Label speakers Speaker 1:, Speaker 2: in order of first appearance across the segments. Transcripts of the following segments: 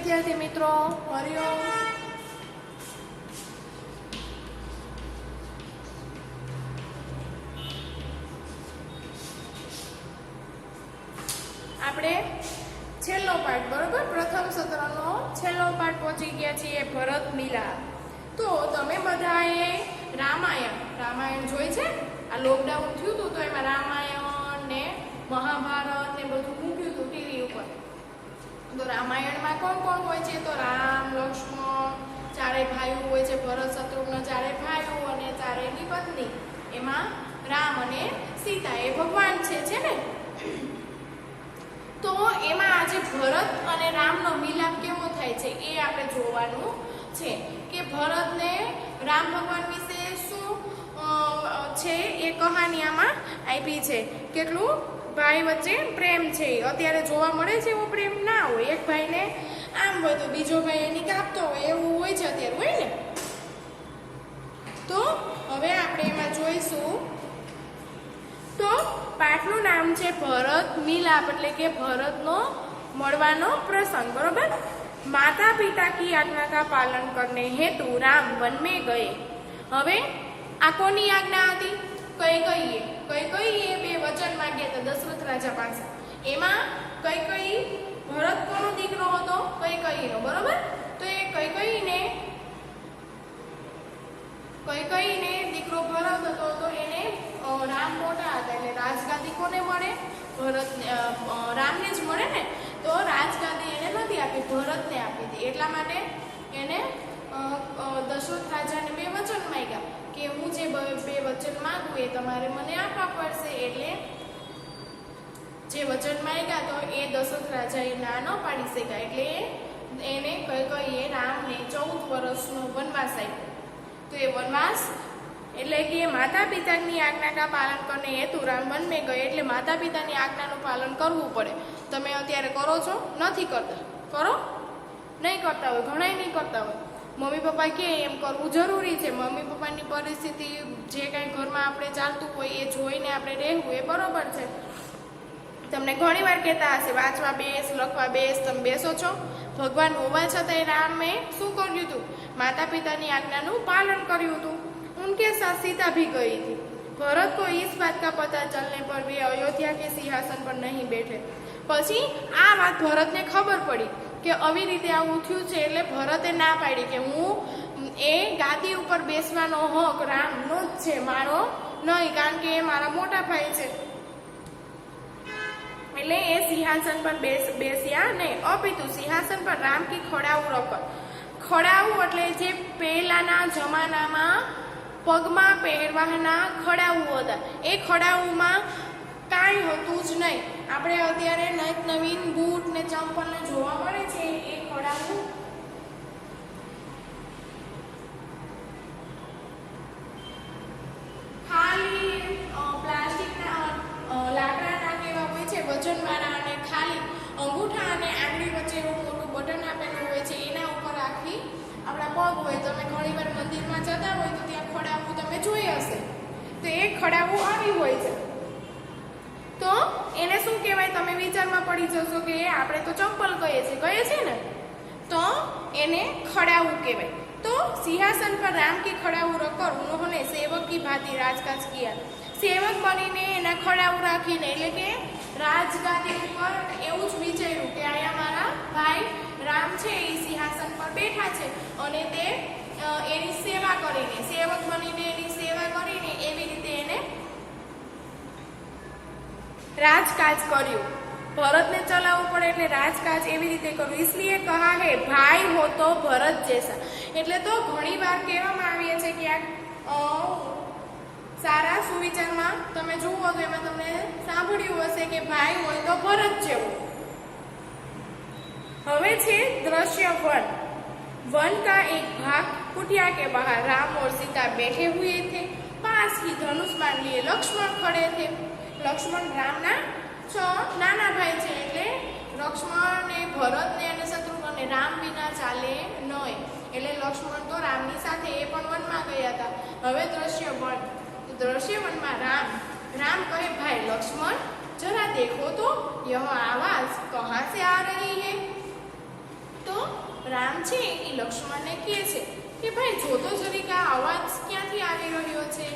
Speaker 1: विद्यार्थी मित्रों, हरिओम। આપણે છેલ્લો પાઠ બરોબર પ્રથમ સત્રનો છેલ્લો પાઠ પહોંચી ગયા છીએ ભરત મિલાપ। તો તમે બધાએ રામાયણ જોઈ છે? આ લોકડાઉન થયું હતું તો એમાં રામાયણ ને મહાભારત ને બધું મૂક્યું હતું ટીવી ઉપર। તો રામાયણમાં કોણ કોણ હોય છે? તો રામ, લક્ષ્મણ, ચારેય ભાઈઓ હોય છે, ભરત શત્રુઘ્ન ચારેય ભાઈઓ અને ચારેયની પત્ની। એમાં રામ અને સીતા એ ભગવાન છે ને। તો એમાં આજે ભરત અને રામનો મિલાપ કેવો થાય છે એ આપણે જોવાનું છે કે ભરતને રામ ભગવાન વિશે શું છે એ કહાની આમાં આપી છે। કેટલું ભાઈ વચ્ચે પ્રેમ છે, અત્યારે જોવા મળે છે એવો પ્રેમ ના હોય। એક ભાઈને આમ હોય તો બીજો ભાઈ એની કાપતો હોય એવું હોય છે અત્યારે, હોય ને। તો હવે આપણે એમાં જોઈશું। તો પાઠનું નામ છે ભરત મિલાપ, એટલે કે ભરતનો મળવાનો પ્રસંગ, બરોબર। माता पिता की आज्ञा का पालन करने हेतु राम वन में गए। હવે આ કોની આજ્ઞા હતી? કૈકેયીએ બે વચન માંગ્યા હતા દશરથ રાજા પાસે। એમાં કૈકેયી ભરત કોનો દીકરો હતો? કૈકેયીનો, બરોબર। તો એ કૈકેયીને દીકરો ભરત હતો તો એને રામ મોટા હતા એટલે રાજગાદી કોને મળે? રામને જ મળે ને। તો રાજગાદી એને નથી આપી, ભરતને આપી હતી। એટલા માટે એને દશરથ રાજાને બે વચન માંગ્યા કે હું જે બે વચન માંગું એ તમારે મને આપવા પડશે। એટલે જે વચન માંગ્યા તો એ દશરથ રાજાએ ના ન પાડી શક્યા, એટલે એને કૈકેયીએ રામને 14 વર્ષનો વનવાસ આપ્યો। તો એ વનવાસ એટલે કે માતા પિતાની આજ્ઞા કા પાલન કરને હેતુ રામ વન में गए, એટલે માતા પિતાની આજ્ઞાનું પાલન કરવું પડે। તમે અત્યારે કરો છો? નથી કરતા? કરો? નહીં કરતા હોય, ઘણાય નહીં કરતા હોય। મમ્મી પપ્પા કહે એમ કરવું જરૂરી છે। મમ્મી પપ્પાની પરિસ્થિતિ જે કાંઈ ઘરમાં આપણે ચાલતું હોય એ જોઈને આપણે રહેવું એ બરોબર છે। તમને ઘણી વાર કહેતા હશે વાંચવા બેસ, લખવા બેસ, તમે બેસો છો? ભગવાન હોવા છતાંય રામે શું કર્યું હતું? માતા પિતાની આજ્ઞાનું પાલન કર્યું હતું। उनके साथ सीता भी गई थी। भरत को इस बात का पता चलने पर वे अयोध्या के सिंहासन पर नहीं बैठे। પછી આ વાત ભરતને ખબર પડી કે આવી રીતે આવું થયું છે, એટલે ભરતે ના પાડી કે હું એ ગાદી ઉપર બેસવાનો હક રામનો જ છે, મારો નહીં, કારણ કે એ મારા મોટા ભાઈ છે। એટલે એ સિંહાસન પર બેસ્યા નહીં, અપિતુ સિંહાસન પર રામ કી ખડાવું રખડ। ખડાવું એટલે જે પહેલાના જમાનામાં પગમાં પહેરવાના ખડાવું હતા, એ ખડાવુંમાં કાંઈ હતું જ નહીં। આપણે અત્યારે નવીન બૂટ ને ચંપલ ને જોવા મળે છે, એ ખડાવું ખાલી પ્લાસ્ટિકના લાકડાના કેવા હોય છે વજનવાળા, અને ખાલી અંગૂઠા અને આંગળી વચ્ચે એવું મોટું બટન આપેલું હોય છે, એના ઉપર આખી આપણા પગ હોય। તમે ઘણી વાર મંદિરમાં જતા હોય તો ત્યાં ખડાવું તમે જોઈ હશે, તો એ ખડાવું આવી હોય છે। તો એને શું કહેવાય? તમે વિચારમાં પડી જશો કે આપણે તો ચંપલ કહીએ છીએ ને, તો એને ખડાવું કહેવાય। તો સિંહાસન પર રામ કી ખડાવું રખડ ઉन्होंने सेवक की भांति राजकाज किया। સેવક બનીને એના ખડાવું રાખીને, એટલે કે રાજગાદી ઉપર એવું જ વિચાર્યું કે અહીંયા મારા ભાઈ રામ છે એ સિંહાસન પર બેઠા છે અને તે એની સેવા કરીને, સેવક બનીને એની સેવા કરીને એવી રીતે એને રાજકાજ કર્યું। ભરતને ચલાવવું પડે એટલે રાજકાજ એવી રીતે કરવું। इसलिए कहा है भाई हो तो भरत जैसा। એટલે તો ઘણી વાર કહેવામાં આવે છે કે સારા સુવિચારમાં તમે જુઓ તો એમાં તમને સાંભળ્યું હશે કે ભાઈ હોય તો ભરત જેવો। હવે છે दृश्य वन का एक भाग कुटिया के बाहर राम और सीता बैठे हुए थे। पास ही धनुष बांध लिए लक्ष्मण खड़े थे। लक्ष्मण रामना नाना भाई છે, એટલે લક્ષ્મણ ને ભરત ને અને શત્રુઘ્ન રામ વિના ચાલે નહીં, એટલે લક્ષ્મણ તો રામની સાથે એ પણ વનમાં ગયા હતા। હવે दृश्य वन में राम कहे भाई लक्ष्मण जरा देखो तो यह आवाज कहाँ से आ रही है। તો રામ છે એ લક્ષ્મણને કહે છે કે ભાઈ જોતો જરીક આ અવાજ ક્યાંથી આવી રહ્યો છે.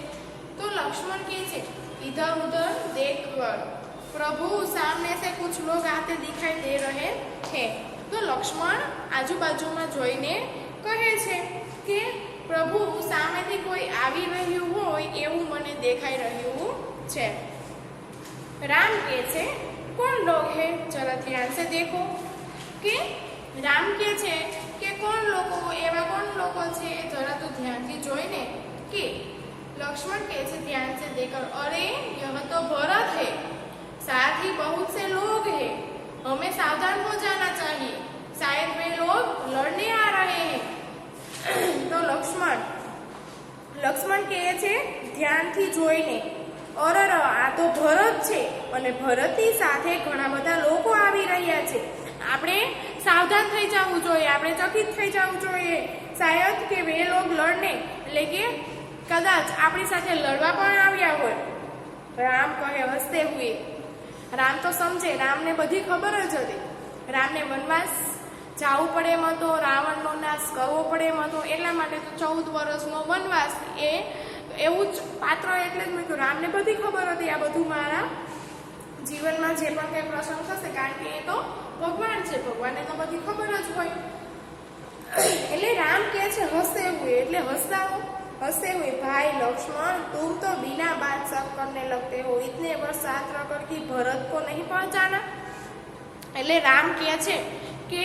Speaker 1: તો લક્ષ્મણ કહે છે इधर उधर देख कर प्रभु सामने से कुछ लोग आते दिखाई दे रहे हैं. तो લક્ષ્મણ આજુબાજુમાં જોઈને કહે છે કે પ્રભુ સામેથી કોઈ આવી રહ્યું હોય એવું મને દેખાઈ રહ્યું છે. राम કહે છે कौन लोग है जरा ध्यान से देखो. કે રામ કહે છે કે કોણ લોકો, એવા કોણ લોકો છે જરા તું ધ્યાનથી જોઈને કે. लक्ष्मण कैसे ध्यान से देखकर अरे यह तो भरत है, साथ ही बहुत से लोग हैं, हमें सावधान हो जाना चाहिए, शायद वे लोग लड़ने आ रहे हैं. तो લક્ષ્મણ કહે છે ધ્યાનથી જોઈને અરે આ તો ભરત છે અને ભરતની સાથે ઘણા બધા લોકો આવી રહ્યા છે, આપણે સાવધાન થઈ જવું જોઈએ, આપણે ચકિત થઈ જવું જોઈએ. શાયદ કે વે લોગ લડને એટલે કે કદાચ આપણી સાથે લડવા પણ આવ્યા હોય. રામ કહે હસતે હુએ. રામ તો સમજે, રામને બધી ખબર જ હતી. રામને વનવાસ જવું પડે એમ હતો, રાવણનો નાશ કરવો પડે એમ હતો, એટલા માટે તો 14 વર્ષનો વનવાસ એ એવું જ પાત્ર એટલે જ મૂક્યું. રામને બધી ખબર હતી આ બધું મારા જીવનમાં જે પણ કંઈ પ્રસંગ થશે, કારણ કે એ તો ભગવાન છે, ભગવાનને તો બધી ખબર જ હોય. એટલે રામ કહે છે હસતે હુએ એટલે हंसते हुए भाई लक्ष्मण तुम तो बिना बात सब करने लगते हो, इतने वर्ष साथ रहकर कि भरत को नहीं पहचाना. એટલે રામ કહે છે કે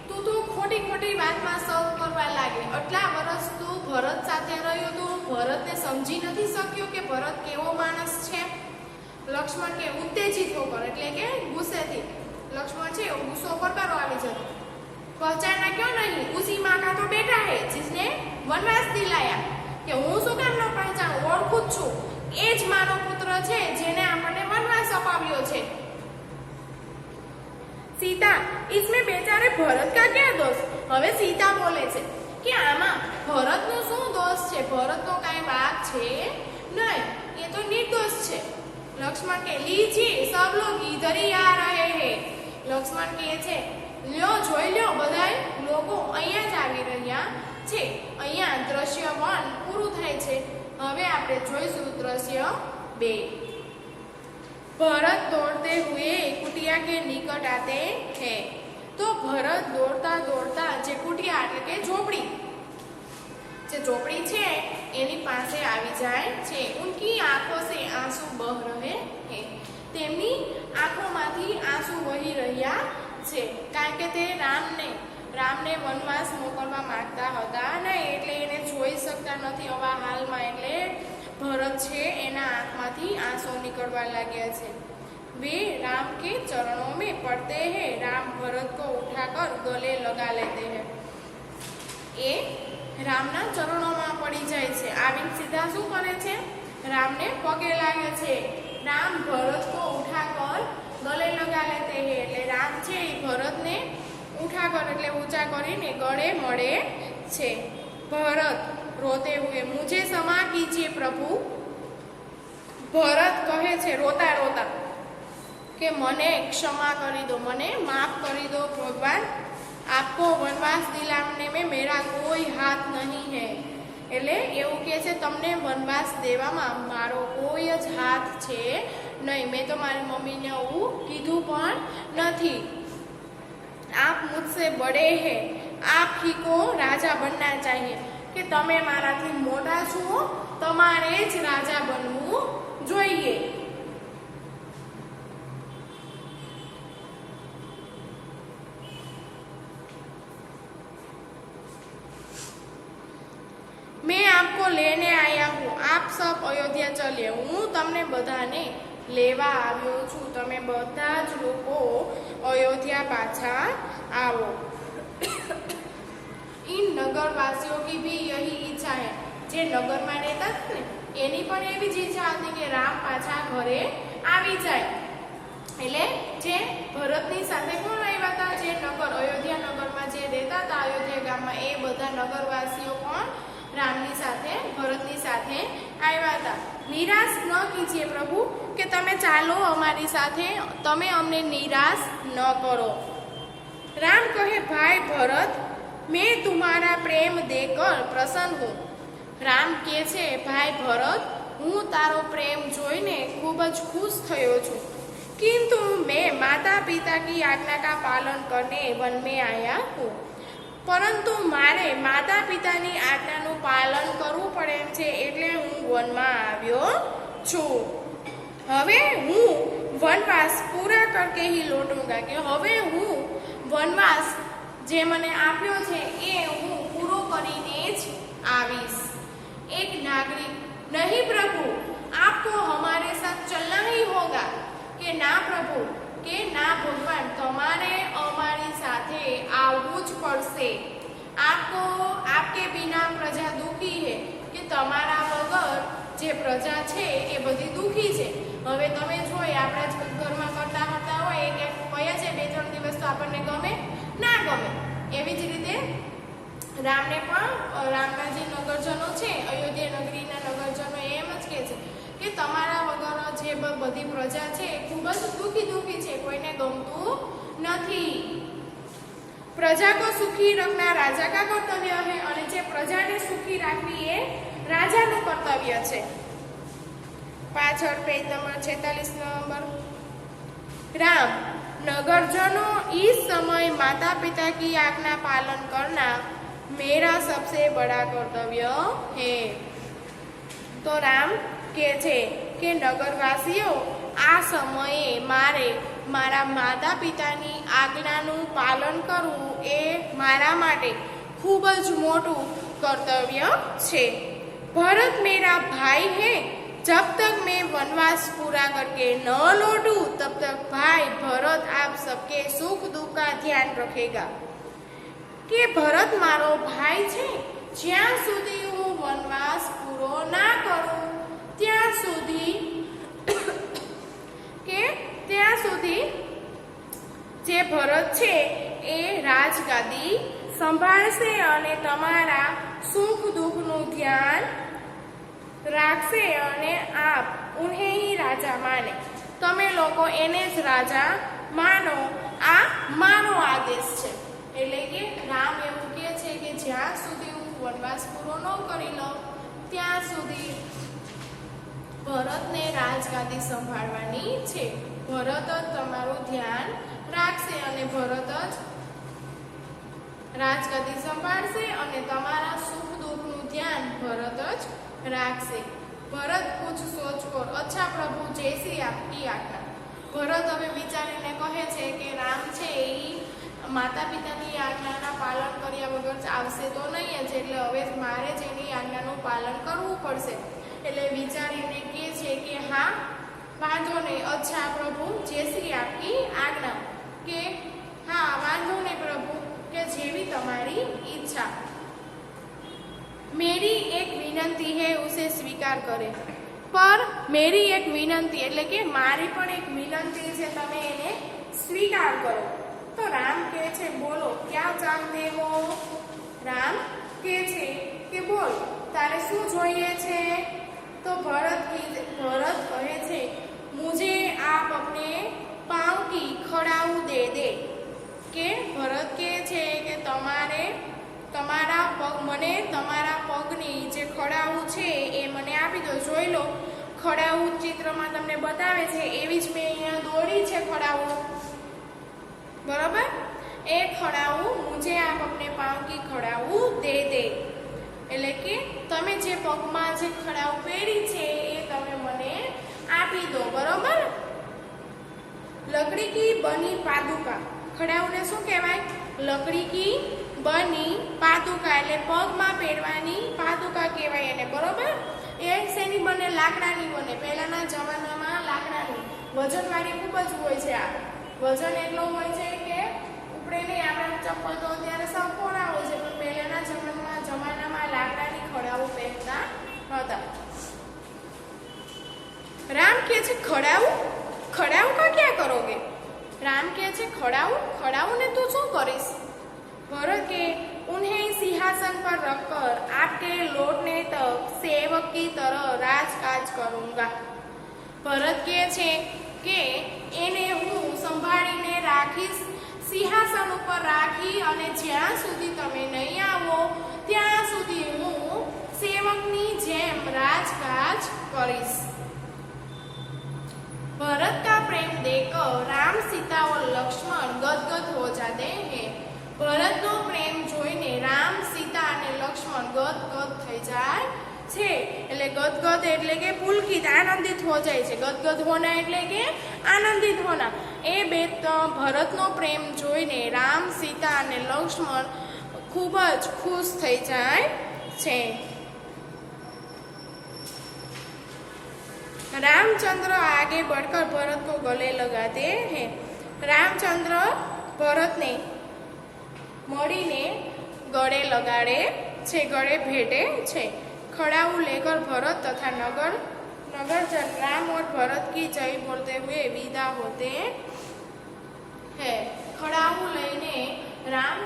Speaker 1: તું તો ખોટી ખોટી વાતમાં સૌ કરવા લાગે, આટલા વર્ષ તું ભરત સાથે રહ્યો, તું ભરતને સમજી નથી શક્યો કે ભરત કેવો માણસ છે. લક્ષ્મણ કે ઉત્તેજિત હોકર એટલે કે ગુસ્સેથી લક્ષ્મણ છે ગુસ્સો પર કરો આવી જતો. પહચાના ક્यों नहीं, उसी माँ का तो बेटा है जिसने वनवास दिलाया. કે હું શું કામ ન પહચાનું, ઓળખું જ છું, એ જ મારો પુત્ર છે જેને આપણને વનવાસ અપાવ્યો છે. સીતા इसमें बेचारे भरत का क्या दोष. હવે સીતા બોલે છે કે આમાં ભરતનો શું દોષ છે, ભરતનો કાંઈ વાંક છે નહીં, એ તો નિર્દોષ છે. લક્ષ્મણ કે લીજીએ સબ લોગ ઇધર ही आ रहे हैं. લક્ષ્મણ કહે છે લ્યો જોઈ લ્યો, બધા લોકો અહીંયા જ આવી રહ્યા છે. અહીંયા દ્રશ્ય 1 પૂરું થાય છે. હવે આપણે જોઈશું દ્રશ્ય 2. भरत दौड़ते हुए कुटिया के निकट आते हैं. तो भरत दौड़ता दौड़ता જે કુટિયા એટલે કે ઝોપડી, જે ઝોપડી છે એની પાસે આવી જાય છે. ઉનકી આંખો સે આંસુ બહ રહે હે. તેમની આંખોમાંથી આંસુ વહી રહ્યા છે, કારણ કે તે રામને વનવાસ મોકલવા માંગતા હતા નહીં, એટલે એને જોઈ શકતા નથી આવા હાલમાં. એટલે ભરત છે એના આંખમાંથી આંસુ નીકળવા લાગ્યા છે. वे राम के चरणों में पड़ते हैं. राम भरत को उठाकर गले लगा लेते हैं. એ રામના ચરણોમાં પડી જાય છે, આવીને સીધા શું કરે છે, રામને પગે લાગે છે. રામ ભરત को उठाकर गले लगा लेते हैं એટલે રામ છે એ ભરતને ઉઠાકર એટલે ઊંચા કરીને ગળે મળે છે. ભરત રોતે હુએ મુझे क्षमा कीजिए प्रभु. ભરત કહે છે રોતા રોતા કે મને ક્ષમા કરી દો, મને માફ કરી દો ભગવાન. આપકો વનવાસ દિલાને में मेरा कोई हाथ नहीं है. એટલે એવું કહે છે તમને વનવાસ દેવામાં મારો કોઈ જ હાથ છે નહીં, મેં તો મારી મમ્મીને એવું કીધું પણ નથી. આપ મુझसे बड़े हैं, आप ही को राजा बनना चाहिए. કે તમે મારાથી મોટા છો, તમારે જ રાજા બનવું જોઈએ. मैं आपको लेने आया हूँ, आप सब अयोध्या चलिए. હું તમને બધાને લેવા આવ્યો છું, તમે બધા જ લોકો અયોધ્યા પાછા આવો. इन नगरवासियों की भी यही ઈચ્છા है. જે નગરમાં રહેતા હતા ને એની પણ એવી જ ઈચ્છા હતી કે રામ પાછા ઘરે આવી જાય. એટલે જે ભરતની સાથે કોણ આવ્યા હતા, જે નગર અયોધ્યા નગરમાં જે રહેતા હતા અયોધ્યા ગામમાં, એ બધા નગરવાસીઓ પણ રામની સાથે ભરતની સાથે આવ્યા હતા. નિરાશ ન કીજીએ પ્રભુ, કે તમે ચાલો અમારી સાથે, તમે અમને નિરાશ ન કરો. राम कहे भाई भरत मैं तुम्हारा प्रेम देकर प्रसन्न हूँ। राम કહે છે ભાઈ ભરત હું તારો પ્રેમ જોઈને ખૂબ જ ખુશ થયો છું, किंतु मैं माता पिता की आज्ञा का पालन करने वन में आया हूँ, परंतु मारे माता पिताની આજ્ઞાનું પાલન કરવું પડે એમ છે એટલે હું વનમાં આવ્યો છું। હવે હું વનવાસ પૂરા કરકે ही लौटूंगा, કે હવે હું વનવાસ જે મને આપ્યો છે એ હું પૂરો કરીને જ આવીશ। एक नागरिक नहीं प्रभु आपको हमारे साथ चलना ही होगा, के ना प्रभु के ना भगवान तुम्हारे हमारी साथे आवવું જ પડશે। आपको आपके बिना प्रजा दुखी है, કે તમારા વગર જે પ્રજા છે એ બધી દુખી છે। હવે તમે જોઈ આપણા જ ઘરમાં કરતા હતા હોય કે કયા છે 2-3 દિવસ તો આપણને ગમે ના ગમે, એવી જ રીતે રામને પણ રામના જે નગરજનો છે અયોધ્યા નગરીના નગરજનો એમ જ કહે છે કે તમારા વગર જે બધી પ્રજા છે એ ખૂબ જ દુખી છે, કોઈને ગમતું નથી। પ્રજા को सुखी रखना राजा का कर्तव्य है, અને જે પ્રજાને સુખી રાખવી એ રાજાનું કર્તવ્ય છે। પાછળ પેજ નંબર 46 નંબર। राम नगरजनों इस समय माता पिता की आज्ञा पालन करना मेरा सबसे बड़ा कर्तव्य है। तो राम કહે છે કે નગરવાસીઓ આ સમયે મારે મારા માતા પિતાની આજ્ઞાનું પાલન કરવું એ મારા માટે ખૂબ જ મોટું કર્તવ્ય છે। ભરત मेरा भाई है, जब तक मैं वनवास पूरा करके न लौटूं तब तक भाई भरत आप सबके सुख दुख का ध्यान रखेगा। કે ભરત મારો ભાઈ છે, જ્યાં સુધી હું વનવાસ પૂરો ના કરું ત્યાં સુધી જે ભરત છે એ રાજગાદી સંભાળશે અને તમારા સુખ દુઃખનું ધ્યાન રાખશે અને આપ ઉन्हें ही રાજા માને, તમે લોકો એને જ રાજા માનો, આ મારો આદેશ છે। એટલે કે રામ એવું કહે છે કે જ્યાં સુધી હું વનવાસ પૂરો ન કરી લઉં ત્યાં સુધી ભરતને રાજગાદી સંભાળવાની છે। ભરત જ તમારું ધ્યાન રાખશે અને ભરત જ રાજગાદી સંભાળશે અને તમારા સુખ દુઃખનું ધ્યાન ભરત જ રાખશે। ભરત કુછ સોચ કર, અચ્છા પ્રભુ જૈસી આપકી આજ્ઞા। ભરત હવે વિચારીને કહે છે કે રામ છે એ માતા પિતાની આજ્ઞાના પાલન કર્યા વગર આવશે તો નહીં જ, એટલે હવે મારે જ એની આજ્ઞાનું પાલન કરવું પડશે। એટલે વિચારીને કહે છે કે હા વાંધો નહીં, અચ્છા પ્રભુ જૈસી આપકી આજ્ઞા, કે હા વાંધો નહીં પ્રભુ કે જેવી તમારી ઈચ્છા। मेरी एक विनंती है उसे स्वीकार करे, पर मेरी एक विनंती એટલે કે મારી પણ એક વિનંતી છે, તમે એને સ્વીકાર કરો। તો રામ કહે છે બોલો ક્યાં ચાહતે હો। રામ કહે છે કે બોલ તારે શું જોઈએ છે। તો ભરત કહે છે मुझे आप अपने पाँव की खड़ाऊ दे दे, કે ભરત કહે છે કે તમારે તમારા પગ મને તમારા પગની જે ખડાવું છે એ મને આપી દો। જોઈ લો ખડાવું ચિત્રમાં તમને બતાવે છે એવી જ મેં અહીંયા દોરી છે ખડાવું, બરાબર। એ ખડાવું મુझे आप अपने पाँव की खड़ाऊ दे दे, એટલે કે તમે જે પગમાં જે ખડાવું પહેરી છે એ તમે મને આપી દો, બરાબર। લકડી કી બની પાદુકા, ખડાઉને શું કહેવાય? લકડી કી બની પાદુકા, એટલે પગમાં પહેરવાની પાદુકા કહેવાય એને, બરોબર। એ શેની બને? લાકડાની બને। પહેલાના જમાનામાં લાકડાની વજનવાળી ખૂબ જ હોય છે। આ વજન એટલો હોય છે કે ઉપડે નહીં। આપણા ચપ્પલ તો અત્યારે સંપૂર્ણ હોય છે, પણ પહેલાના જમાનામાં લાકડાની ખડાઓ પહેરતા હતા। રામ કહે છે ખડાવું, ખડાવું કા ક્યાં કરોગે? રામ કહે છે ખડાવું ને તું શું કરીશ? भरत के उन्हें सिंहासन पर रखकर आपके लौटने तक सेवक की तरह राजकाज करूंगा। ભરત કહે છે કે એને હું સંભાળીને રાખીશ, સિંહાસન સિંહાસન ઉપર રાખી અને જ્યાં સુધી તમે નહીં આવો ત્યાં સુધી હું સેવકની જેમ રાજકાજ કરીશ। भरत का प्रेम देखकर राम सीता और लक्ष्मण गदगद हो जाते हैं। भरत नो प्रेम જોઈને રામ સીતા અને લક્ષ્મણ ગદગદ થઈ જાય છે। એટલે ગદગદ એટલે કે પુલકિત આનંદિત હો જાય છે। ગદગદ હોના એટલે કે આનંદિત હોના। એ બે ભરતનો પ્રેમ જોઈને રામ સીતા અને લક્ષ્મણ ખૂબ જ ખુશ થઈ જાય છે। रामचंद्र आगे बढ़कर भरत को गले लगाते हैं। रामचंद्र भरत ने मळीने गले लगाड़े छे, गले भेटे छे। खड़ाऊ लेकर भरत तथा नगरजन राम और भरत की जय बोलते हुए विदा होते हैं। खड़ाऊ लईने राम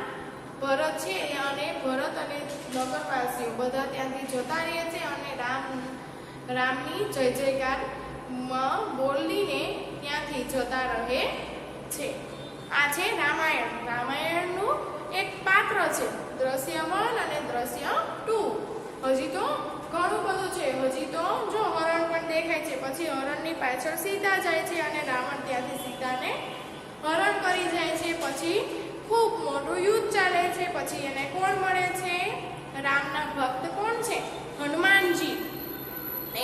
Speaker 1: भरत छे अने भरत अने नगरवासीओ बधा त्यांथी जता रहे छे अने रामनी जय जयकार बोलीने ત્યાંથી જતા રહે છે। આ છે રામાયણ। રામાયણનું એક પાત્ર છે દ્રશ્ય 1 અને દ્રશ્ય 2। હજી તો ઘણું બધું છે। હજી તો જો હરણ પણ દેખાય છે, પછી હરણની પાછળ સીતા જાય છે અને રાવણ ત્યાંથી સીતાને હરણ કરી જાય છે। પછી ખૂબ મોટું યુદ્ધ ચાલે છે। પછી એને કોણ મળે છે? રામના ભક્ત કોણ છે? હનુમાનજી।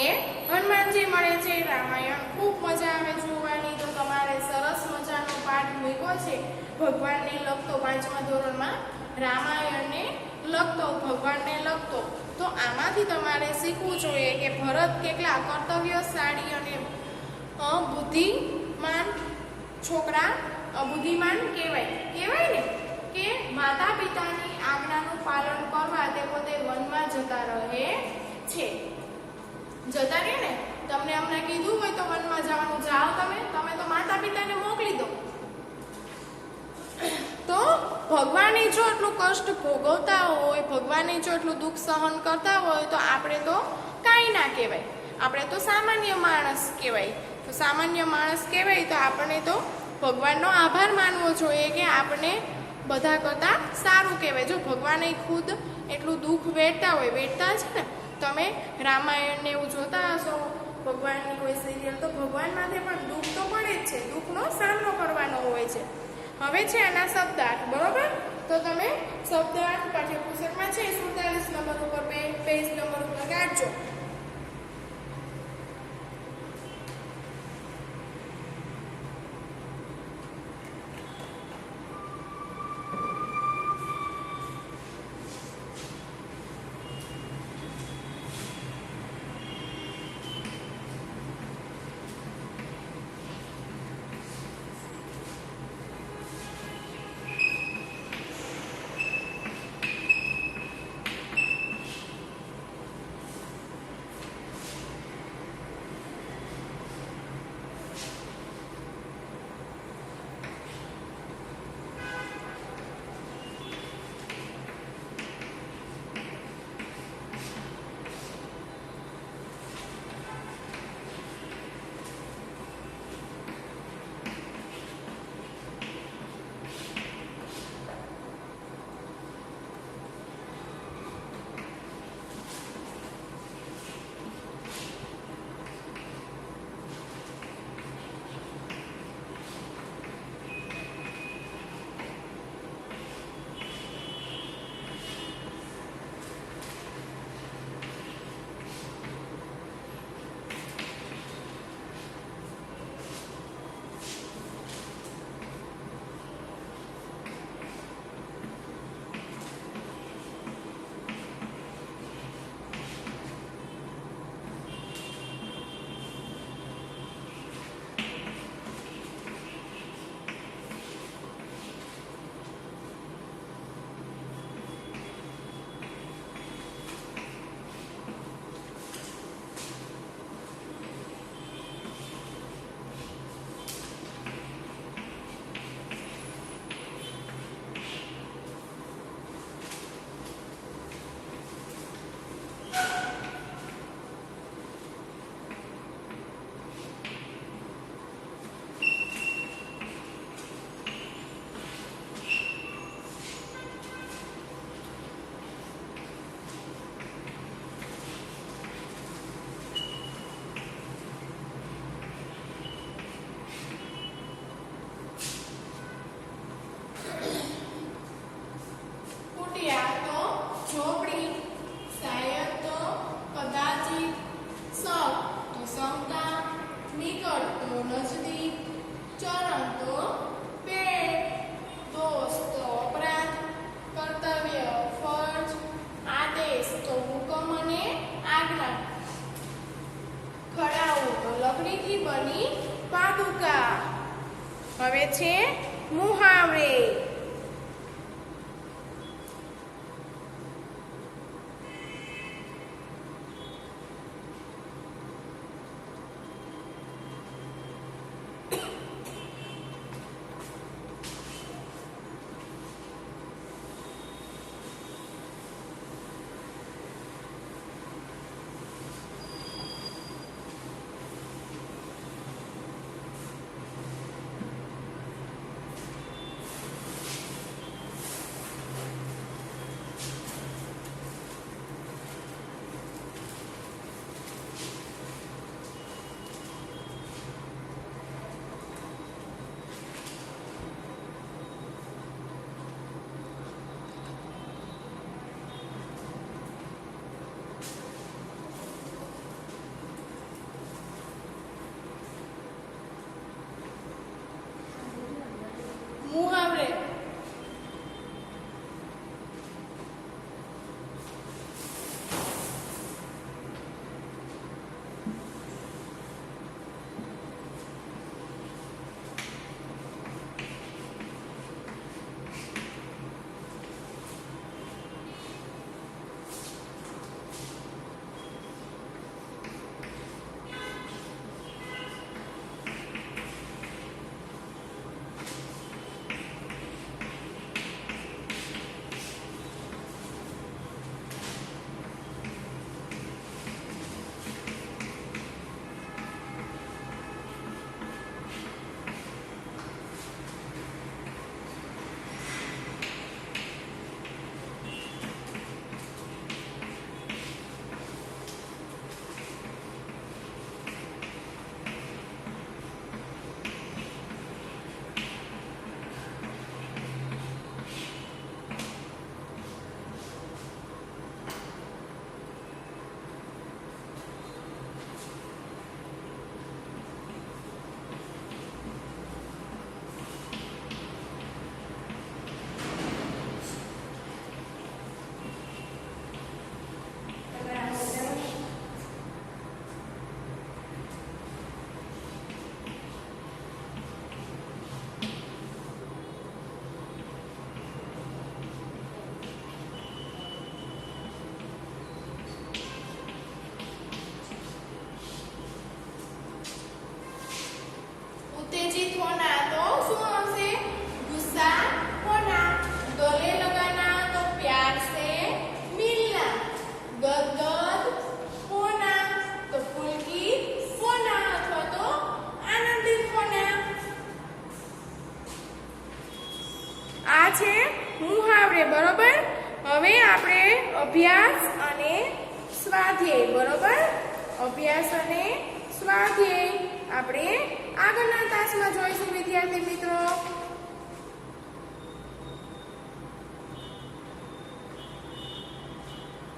Speaker 1: એ હનુમાનજી મળે છે। રામાયણ ખૂબ મજા આવે જોવાની। તો તમારે સરસ મજાનો પાઠ મૂક્યો છે ભગવાનને લગતો 5મા ધોરણમાં, રામાયણને લગતો, ભગવાનને લગતો। તો આમાંથી તમારે શીખવું જોઈએ કે ભરત કેટલા કર્તવ્યશાળી અને બુદ્ધિમાન છોકરા, બુદ્ધિમાન કહેવાય ને કે માતા પિતાની આજ્ઞાનું પાલન કરવા તે પોતે વનમાં જતા રહે છે। જતા રહે ને, તમને અમને કીધું હોય તો વનમાં જવાનું, જાઓ તમે તો માતા પિતાને મોકલી દો। તો ભગવાને જો એટલું કષ્ટ ભોગવતા હોય, ભગવાને જો એટલું દુઃખ સહન કરતા હોય તો આપણે તો કાંઈ ના કહેવાય, આપણે તો સામાન્ય માણસ કહેવાય। તો સામાન્ય માણસ કહેવાય તો આપણે તો ભગવાનનો આભાર માનવો જોઈએ કે આપણે બધા કરતાં સારું કહેવાય। જો ભગવાને ખુદ એટલું દુઃખ વેઠતા હોય, વેઠતા છે ને, તમે રામાયણને એવું જોતા હશો, ભગવાનની કોઈ સિરિયલ, તો ભગવાન માથે પણ દુઃખ તો પડે જ છે, દુઃખનો સામનો કરવાનો હોય છે। હવે છે આના શબ્દાર્થ, બરોબર? તો તમે શબ્દાર્થ પાઠ્યપુસ્તકમાં છે 47 નંબર ઉપર પેજ નંબર ઉપર કાઢજો। મુહાવરે. મુહાવરે. उत्तेजित होना तो શું આવશે? गुस्सा होना. गले लगाना तो प्यार से मिलना. गदगद होना तो पुलकित होना अथवा तो आनंदित होना. આ છે મુહાવરે. બરોબર. હવે આપણે અભ્યાસ અને સ્વાધ્યાય. બરોબર. અભ્યાસ અને સ્વાધ્યાય આપણે આગળના તાસમાં જોઈશું વિદ્યાર્થી મિત્રો.